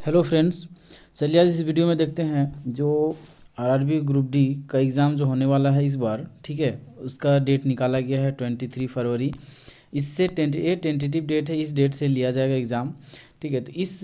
Hello friends. चलिए आज इस वीडियो में देखते हैं जो आरआरबी ग्रुप डी का एग्ज़ाम जो होने वाला है इस बार, ठीक है। उसका डेट निकाला गया है 23 फरवरी। इससे ये टेंटेटिव डेट है, इस डेट से लिया जाएगा एग्ज़ाम, ठीक है। तो इस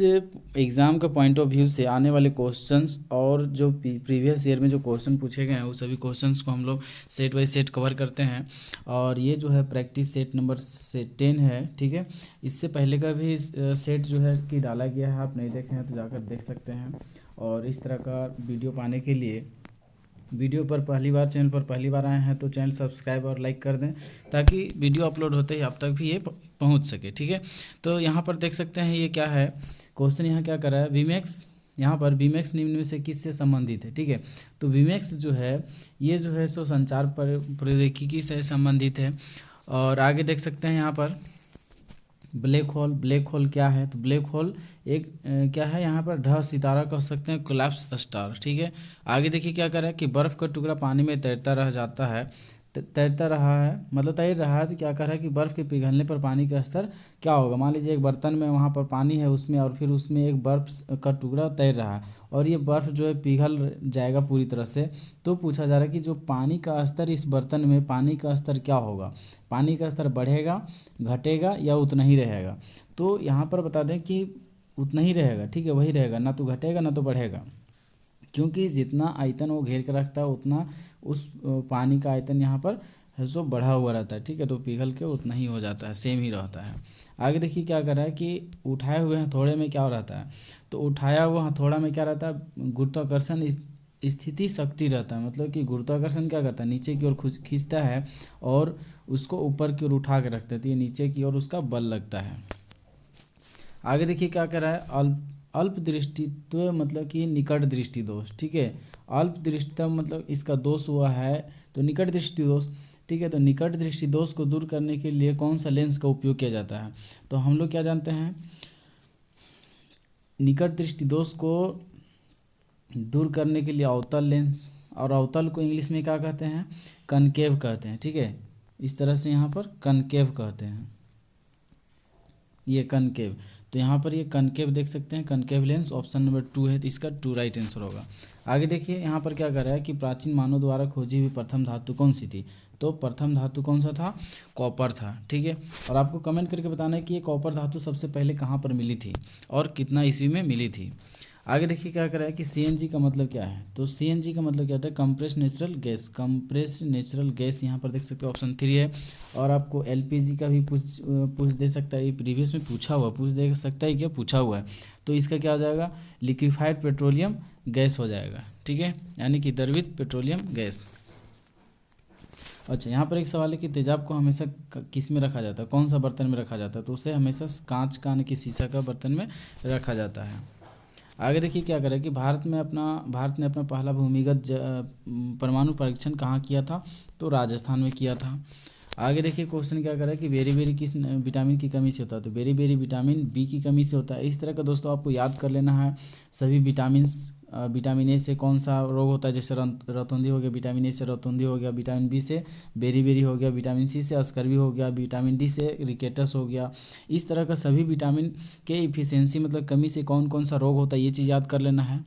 एग्ज़ाम का पॉइंट ऑफ व्यू से आने वाले क्वेश्चंस और जो प्रीवियस ईयर में जो क्वेश्चन पूछे गए हैं वो सभी क्वेश्चंस को हम लोग सेट बाय सेट कवर करते हैं। और ये जो है प्रैक्टिस सेट नंबर से 10 है, ठीक है। इससे पहले का भी सेट जो है कि डाला गया है, आप नहीं देखे हैं तो जाकर देख सकते हैं। और इस तरह का वीडियो पाने के लिए चैनल पर पहली बार आए हैं तो चैनल सब्सक्राइब और लाइक कर दें, ताकि वीडियो अपलोड होते ही आप तक भी ये पहुंच सके, ठीक है। तो यहाँ पर देख सकते हैं ये क्या है क्वेश्चन, यहाँ क्या कर रहा है वीमैक्स। यहाँ पर वीमैक्स निम्न में से किससे संबंधित है, ठीक है। तो वीमैक्स जो है ये जो है सो संचार प्रौद्योगिकी से संबंधित है। और आगे देख सकते हैं यहाँ पर ब्लैक होल क्या है। तो ब्लैक होल एक क्या है, यहाँ पर ढ सितारा कह सकते हैं, कोलैप्स स्टार, ठीक है। आगे देखिए क्या कर रहा है कि बर्फ़ का टुकड़ा पानी में तैरता रह जाता है, तैरता रहा है मतलब तैर रहा है। तो क्या कर रहा है कि बर्फ़ के पिघलने पर पानी का स्तर क्या होगा। मान लीजिए एक बर्तन में वहाँ पर पानी है उसमें, और फिर उसमें एक बर्फ़ का टुकड़ा तैर रहा है और ये बर्फ़ जो है पिघल जाएगा पूरी तरह से। तो पूछा जा रहा है कि जो पानी का स्तर इस बर्तन में, पानी का स्तर क्या होगा। पानी का स्तर बढ़ेगा, घटेगा या उतना ही रहेगा। तो यहाँ पर बता दें कि उतना ही रहेगा, ठीक है, वही रहेगा, ना तो घटेगा ना तो बढ़ेगा। क्योंकि जितना आयतन वो घेर कर रखता है उतना उस पानी का आयतन यहाँ पर है सो बढ़ा हुआ रहता है, ठीक है। तो पिघल के उतना ही हो जाता है, सेम ही रहता है। आगे देखिए क्या कर रहा है कि उठाए हुए हथौड़े में क्या रहता है। तो उठाया हुआ हथौड़ा में क्या रहता है, गुरुत्वाकर्षण स्थिति शक्ति रहता है। मतलब कि गुरुत्वाकर्षण क्या करता है, नीचे की ओर खींचता है और उसको ऊपर की ओर उठा के रखता है, तो ये नीचे की ओर उसका बल लगता है। आगे देखिए क्या कर रहा है, अल्प दृष्टित्व मतलब कि निकट दृष्टि दोष, ठीक है। अल्प दृष्टित्व मतलब इसका दोष हुआ है तो निकट दृष्टि दोष, ठीक है। तो निकट दृष्टि दोष को दूर करने के लिए कौन सा लेंस का उपयोग किया जाता है। तो हम लोग क्या जानते हैं, निकट दृष्टि दोष को दूर करने के लिए अवतल लेंस, और अवतल को इंग्लिश में क्या कहते हैं, कनकेव कहते हैं, ठीक है। इस तरह से यहाँ पर कनकेव कहते हैं, ये कनकेव। तो यहाँ पर ये कनकेव देख सकते हैं, कनकेव लेंस ऑप्शन नंबर 2 है, तो इसका 2 राइट आंसर होगा। आगे देखिए यहाँ पर क्या कर रहा है कि प्राचीन मानव द्वारा खोजी हुई प्रथम धातु कौन सी थी। तो प्रथम धातु कौन सा था, कॉपर था, ठीक है। और आपको कमेंट करके बताना है कि ये कॉपर धातु सबसे पहले कहाँ पर मिली थी और कितना ईस्वी में मिली थी। आगे देखिए क्या कर रहा है कि सीएनजी का मतलब क्या है। तो सीएनजी का मतलब क्या होता है, compressed natural gas. Compressed natural gas यहाँ पर देख सकते हो ऑप्शन 3 है। और आपको एलपीजी का भी पूछ दे सकता है, ये प्रीवियस में पूछ दे सकता है, क्या पूछा हुआ है। तो इसका क्या हो जाएगा, लिक्विफाइड पेट्रोलियम गैस हो जाएगा, ठीक है, यानी कि द्रवित पेट्रोलियम गैस। अच्छा, यहाँ पर एक सवाल है कि तेजाब को हमेशा किस में रखा जाता है, कौन सा बर्तन में रखा जाता है। तो उसे हमेशा कांच का यानी कि शीशा का बर्तन में रखा जाता है। आगे देखिए क्या करें कि भारत ने अपना पहला भूमिगत परमाणु परीक्षण कहाँ किया था। तो राजस्थान में किया था। आगे देखिए क्वेश्चन क्या कर रहा है कि बेरी बेरी किस विटामिन की कमी से होता है। तो बेरी बेरी विटामिन बी की कमी से होता है। इस तरह का दोस्तों आपको याद कर लेना है सभी विटामिन्स। विटामिन ए से कौन सा रोग होता है, जैसे रतौंधी हो गया, विटामिन ए से रतौंधी हो गया, विटामिन बी से बेरी बेरी हो गया, विटामिन सी से स्कर्वी हो गया, विटामिन डी से रिकेटस हो गया। इस तरह का सभी विटामिन के इफिशियंसी मतलब कमी से कौन कौन सा रोग होता है, ये चीज़ याद कर लेना है।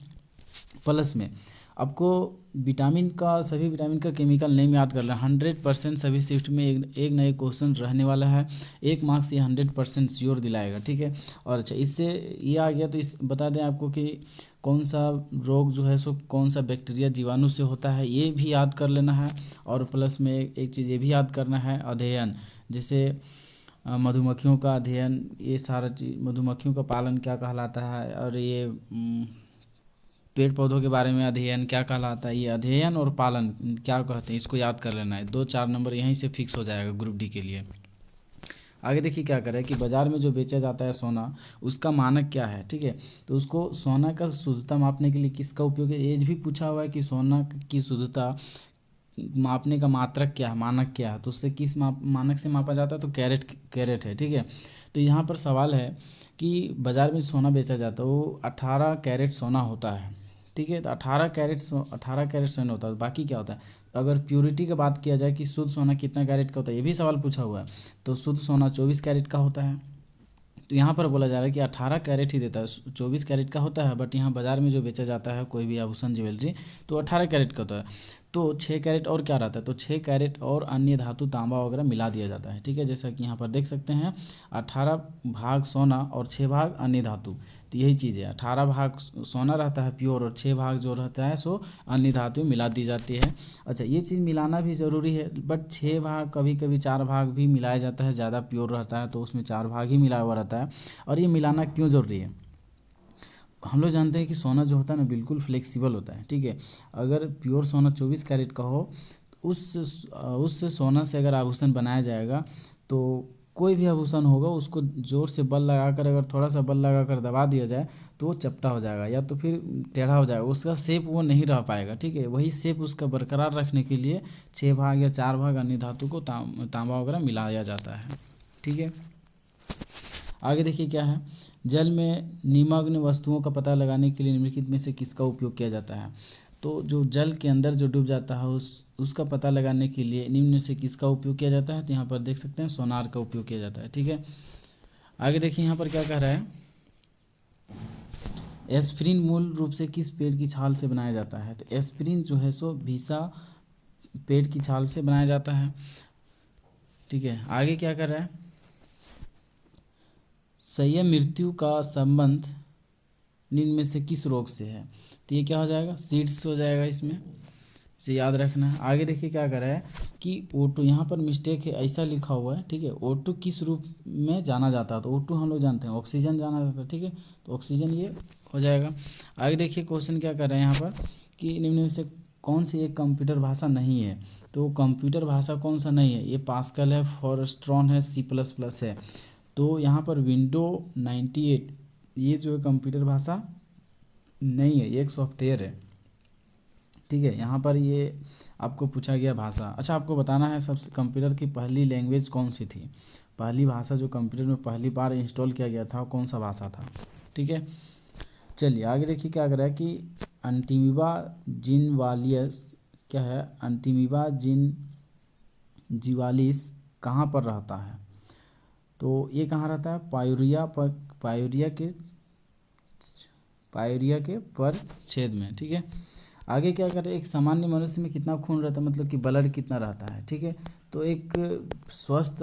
प्लस में आपको सभी विटामिन का केमिकल नेम याद कर लेना। 100% सभी शिफ्ट में एक ना एक क्वेश्चन रहने वाला है। 1 मार्क्स से 100% श्योर दिलाएगा, ठीक है। और अच्छा, इससे ये आ गया तो इस बता दें आपको कि कौन सा रोग जो है सो कौन सा बैक्टीरिया जीवाणु से होता है, ये भी याद कर लेना है। और प्लस में एक चीज़ ये भी याद करना है, अध्ययन, जैसे मधुमक्खियों का अध्ययन, ये सारा चीज़, मधुमक्खियों का पालन क्या कहलाता है, और ये पेड़ पौधों के बारे में अध्ययन क्या कहलाता है, ये अध्ययन और पालन क्या कहते हैं, इसको याद कर लेना है। 2-4 नंबर यहीं से फिक्स हो जाएगा ग्रुप डी के लिए। आगे देखिए क्या करें कि बाज़ार में जो बेचा जाता है सोना, उसका मानक क्या है, ठीक है। तो उसको सोना का शुद्धता मापने के लिए किसका उपयोग है, एज भी पूछा हुआ है कि सोना की शुद्धता मापने का मात्रक क्या है, मानक क्या है। तो उससे किस मानक से मापा जाता है, तो कैरेट है, ठीक है। तो यहाँ पर सवाल है कि बाज़ार में सोना बेचा जाता है वो 18 कैरेट सोना होता है, ठीक है। तो 18 कैरेट सोना होता है। बाकी क्या होता है, अगर प्योरिटी की बात किया जाए कि शुद्ध सोना कितना कैरेट का होता है, ये भी सवाल पूछा हुआ है। तो शुद्ध सोना 24 कैरेट का होता है, तो यहाँ पर बोला जा रहा है कि 18 कैरेट ही देता है, 24 कैरेट का होता है, बट यहाँ बाज़ार में जो बेचा जाता है कोई भी आभूषण ज्वेलरी तो 18 कैरेट का होता है। तो 6 कैरेट और क्या रहता है, तो 6 कैरेट और अन्य धातु तांबा वगैरह मिला दिया जाता है, ठीक है। जैसा कि यहाँ पर देख सकते हैं 18 भाग सोना और 6 भाग अन्य धातु, तो यही चीज़ है, 18 भाग सोना रहता है प्योर और 6 भाग जो रहता है सो अन्य धातु मिला दी जाती है। अच्छा, ये चीज़ मिलाना भी ज़रूरी है, बट 6 भाग कभी कभी 4 भाग भी मिलाया जाता है, ज़्यादा प्योर रहता है तो उसमें 4 भाग ही मिला हुआ रहता है। और ये मिलाना क्यों ज़रूरी है, हम लोग जानते हैं कि सोना जो होता है ना बिल्कुल फ्लेक्सिबल होता है, ठीक है। अगर प्योर सोना 24 कैरेट का हो तो उस सोना से अगर आभूषण बनाया जाएगा तो कोई भी आभूषण होगा उसको ज़ोर से बल लगाकर, अगर थोड़ा सा बल लगाकर दबा दिया जाए तो वो चपटा हो जाएगा या तो फिर टेढ़ा हो जाएगा, उसका शेप वो नहीं रह पाएगा, ठीक है। वही शेप उसका बरकरार रखने के लिए 6 भाग या 4 भाग अन्य धातु को तांबा वगैरह मिलाया जाता है, ठीक है। आगे देखिए क्या है, जल में निमग्न वस्तुओं का पता लगाने के लिए निम्नलिखित में से किसका उपयोग किया जाता है। तो जो जल के अंदर जो डूब जाता है उसका पता लगाने के लिए निम्न में से किसका उपयोग किया जाता है, तो यहाँ पर देख सकते हैं सोनार का उपयोग किया जाता है, ठीक है। आगे देखिए यहाँ पर क्या कह रहा है, एस्प्रिन मूल रूप से किस पेड़ की छाल से बनाया जाता है, तो एस्प्रिन जो है सो वीसा पेड़ की छाल से बनाया जाता है, ठीक है। आगे क्या कर रहा है, संयम मृत्यु का संबंध निम्न में से किस रोग से है, तो ये क्या हो जाएगा, सीड्स हो जाएगा, इसमें से याद रखना है। आगे देखिए क्या कर रहा है कि O2, यहाँ पर मिस्टेक है, ऐसा लिखा हुआ है, ठीक है। O2 किस रूप में जाना जाता है, तो O2 हम लोग जानते हैं ऑक्सीजन जाना जाता है, ठीक है, तो ऑक्सीजन ये हो जाएगा। आगे देखिए क्वेश्चन क्या कर रहे हैं यहाँ पर कि निम्न में से कौन सी एक कंप्यूटर भाषा नहीं है, तो कंप्यूटर भाषा कौन सा नहीं है, ये पास्कल है, फॉरस्ट्रॉन है, C++ है। तो यहाँ पर विंडो 98 ये जो है कंप्यूटर भाषा नहीं है, ये एक सॉफ्टवेयर है, ठीक है। यहाँ पर ये आपको पूछा गया भाषा। अच्छा, आपको बताना है सबसे कंप्यूटर की पहली लैंग्वेज कौन सी थी, पहली भाषा जो कंप्यूटर में पहली बार इंस्टॉल किया गया था कौन सा भाषा था, ठीक है। चलिए आगे देखिए क्या कर रहा है कि अंटीमीबा जिनवालियस क्या है, अंटीमीबा जिवालिस कहाँ पर रहता है, तो ये कहाँ रहता है, पायूरिया के परछेद में, ठीक है। आगे क्या करें, एक सामान्य मनुष्य में कितना खून रहता है, मतलब कि ब्लड कितना रहता है, ठीक है। तो एक स्वस्थ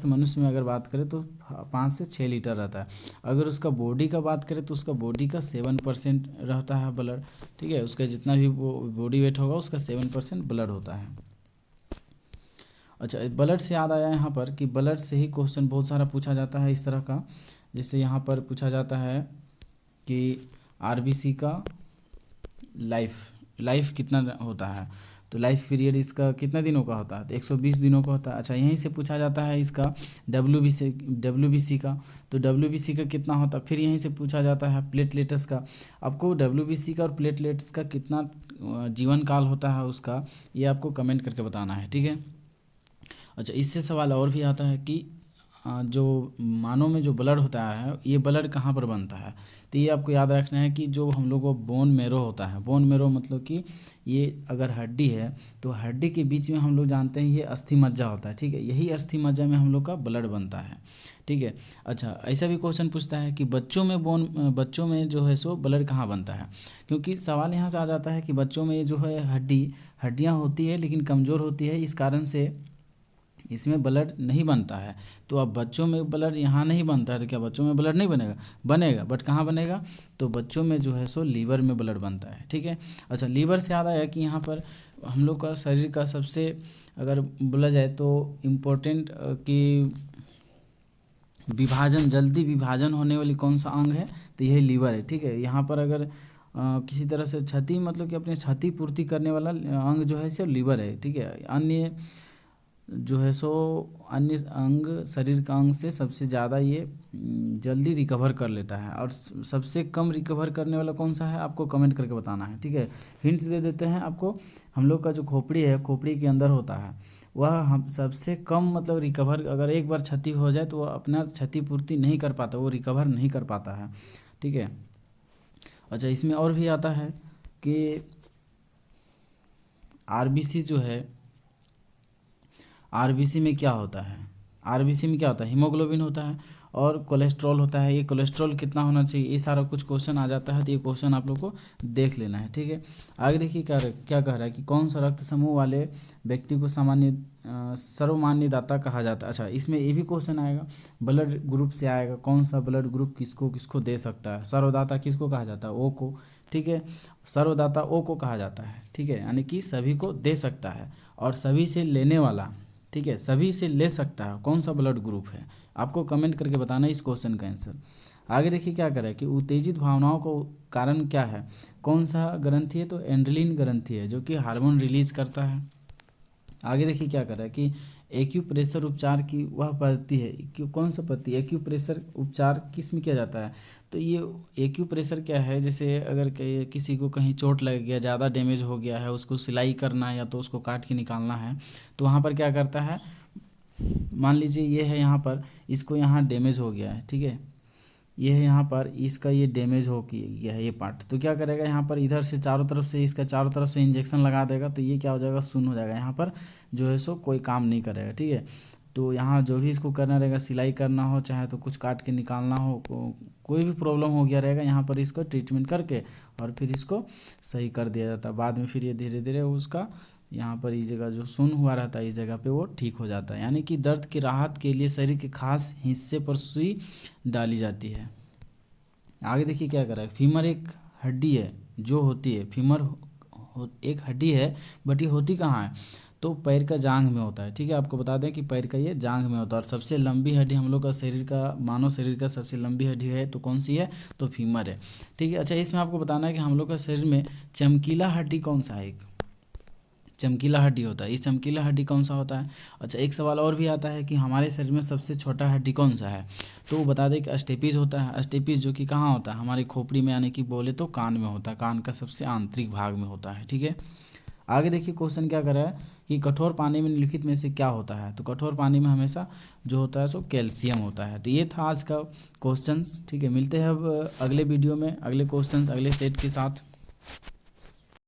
मनुष्य में अगर बात करें तो 5 से 6 लीटर रहता है। अगर उसका बॉडी का बात करें तो उसका बॉडी का 7% रहता है ब्लड, ठीक है। उसका जितना भी वो बॉडी वेट होगा उसका 7% ब्लड होता है। अच्छा, ब्लड से याद आया यहाँ पर कि ब्लड से ही क्वेश्चन बहुत सारा पूछा जाता है इस तरह का, जैसे यहाँ पर पूछा जाता है कि आरबीसी का लाइफ कितना होता है, तो लाइफ पीरियड इसका कितना दिनों का होता है, तो 120 दिनों का होता है। अच्छा, यहीं से पूछा जाता है इसका डब्ल्यूबीसी का, तो डब्ल्यूबीसी का कितना होता है, फिर यहीं से पूछा जाता है प्लेटलेट्स का। आपको डब्ल्यूबीसी का और प्लेटलेट्स का कितना जीवन काल होता है उसका, ये आपको कमेंट करके बताना है, ठीक है। अच्छा, इससे सवाल और भी आता है कि जो मानव में जो ब्लड होता है ये ब्लड कहाँ पर बनता है, तो ये आपको याद रखना है कि जो हम लोग को बोन मेरो होता है, बोन मेरो मतलब कि ये अगर हड्डी है तो हड्डी के बीच में हम लोग जानते हैं ये अस्थि मज्जा होता है, ठीक है। यही अस्थि मज्जा में हम लोग का ब्लड बनता है, ठीक है। अच्छा, ऐसा भी क्वेश्चन पूछता है कि बच्चों में जो है सो ब्लड कहाँ बनता है, क्योंकि सवाल यहाँ से आ जाता है कि बच्चों में ये जो है हड्डियाँ होती है लेकिन कमज़ोर होती है, इस कारण से इसमें ब्लड नहीं बनता है। तो अब बच्चों में ब्लड यहाँ नहीं बनता है तो क्या बच्चों में ब्लड नहीं बनेगा, बट कहाँ बनेगा, तो बच्चों में जो है सो लीवर में ब्लड बनता है, ठीक है। अच्छा, लीवर से याद आया कि यहाँ पर हम लोग का शरीर का सबसे अगर बोला जाए तो इम्पोर्टेंट कि जल्दी विभाजन होने वाली कौन सा अंग है, तो यही लीवर है, ठीक है। यहाँ पर अगर किसी तरह से क्षति मतलब कि अपने क्षति पूर्ति करने वाला अंग जो है सिर्फ लीवर है, ठीक है। अन्य जो है सो अन्य अंग शरीर का अंग से सबसे ज़्यादा ये जल्दी रिकवर कर लेता है, और सबसे कम रिकवर करने वाला कौन सा है आपको कमेंट करके बताना है, ठीक है। हिंट्स दे देते हैं आपको, हम लोग का जो खोपड़ी है, खोपड़ी के अंदर होता है, वह हम सबसे कम मतलब रिकवर, अगर एक बार क्षति हो जाए तो वह अपना क्षतिपूर्ति नहीं कर पाता, वो रिकवर नहीं कर पाता है, ठीक है। अच्छा, इसमें और भी आता है कि आरबीसी जो है, आरबीसी में क्या होता है, आरबीसी में क्या होता है, हीमोग्लोबिन होता है और कोलेस्ट्रॉल होता है। ये कोलेस्ट्रॉल कितना होना चाहिए, ये सारा कुछ क्वेश्चन आ जाता है, तो ये क्वेश्चन आप लोग को देख लेना है, ठीक है। आगे देखिए क्या कह रहा है कि कौन सा रक्त समूह वाले व्यक्ति को सामान्य सर्वमान्य दाता कहा जाता है। अच्छा, इसमें ये भी क्वेश्चन आएगा, ब्लड ग्रुप से आएगा, कौन सा ब्लड ग्रुप किसको किसको दे सकता है। सर्वदाता किसको कहा जाता है, ओ को, ठीक है। सर्वदाता ओ को कहा जाता है, ठीक है, यानी कि सभी को दे सकता है और सभी से लेने वाला, ठीक है, सभी से ले सकता है, कौन सा ब्लड ग्रुप है, आपको कमेंट करके बताना इस क्वेश्चन का आंसर। आगे देखिए क्या करें कि उत्तेजित भावनाओं को कारण क्या है, कौन सा ग्रंथि है, तो एंड्रेलिन ग्रंथि है जो कि हार्मोन रिलीज करता है। आगे देखिए क्या कर रहा है कि एक्यूप्रेशर उपचार की वह पद्धति है, कौन सा पद्धति, एक्यूप्रेशर उपचार किस में किया जाता है, तो ये एक्यूप्रेशर क्या है, जैसे अगर किसी को कहीं चोट लग गया, ज़्यादा डैमेज हो गया है, उसको सिलाई करना है या तो उसको काट के निकालना है, तो वहाँ पर क्या करता है, मान लीजिए ये है यहाँ पर, इसको यहाँ डैमेज हो गया है, ठीक है, ये है यहाँ पर, इसका ये डैमेज हो गया है ये पार्ट, तो क्या करेगा यहाँ पर इधर से चारों तरफ से, इसका चारों तरफ से इंजेक्शन लगा देगा, तो ये क्या हो जाएगा, सुन्न हो जाएगा, यहाँ पर जो है सो कोई काम नहीं करेगा, ठीक है। तो यहाँ जो भी इसको करना रहेगा, सिलाई करना हो, चाहे तो कुछ काट के निकालना हो, कोई भी प्रॉब्लम हो गया रहेगा, यहाँ पर इसको ट्रीटमेंट करके और फिर इसको सही कर दिया जाता है। बाद में फिर ये धीरे धीरे उसका यहाँ पर इस जगह जो सुन्न हुआ रहता है, इस जगह पे वो ठीक हो जाता है। यानी कि दर्द की राहत के लिए शरीर के खास हिस्से पर सुई डाली जाती है। आगे देखिए क्या कर रहा है, फीमर एक हड्डी है जो होती है, फीमर एक हड्डी है, बट ये होती कहाँ है, तो पैर का जांघ में होता है, ठीक है। आपको बता दें कि पैर का ये जांघ में होता है और सबसे लंबी हड्डी हम लोग का शरीर का, मानव शरीर का सबसे लंबी हड्डी है तो कौन सी है, तो फीमर है, ठीक है। अच्छा, इसमें आपको बताना है कि हम लोग का शरीर में चमकीला हड्डी कौन सा है, एक चमकीला हड्डी होता है, इस चमकीला हड्डी कौन सा होता है। अच्छा, एक सवाल और भी आता है कि हमारे शरीर में सबसे छोटा हड्डी कौन सा है, तो वो बता दें कि अस्टेपिस होता है। अस्टेपिस जो कि कहाँ होता है, हमारी खोपड़ी में, यानी कि बोले तो कान में होता है, कान का सबसे आंतरिक भाग में होता है, ठीक है। आगे देखिए क्वेश्चन क्या कर रहा है कि कठोर पानी में निम्नलिखित में से क्या होता है, तो कठोर पानी में हमेशा जो होता है सो कैल्शियम होता है। तो ये था आज का क्वेश्चंस, ठीक है। मिलते हैं अब अगले वीडियो में अगले क्वेश्चंस अगले सेट के साथ।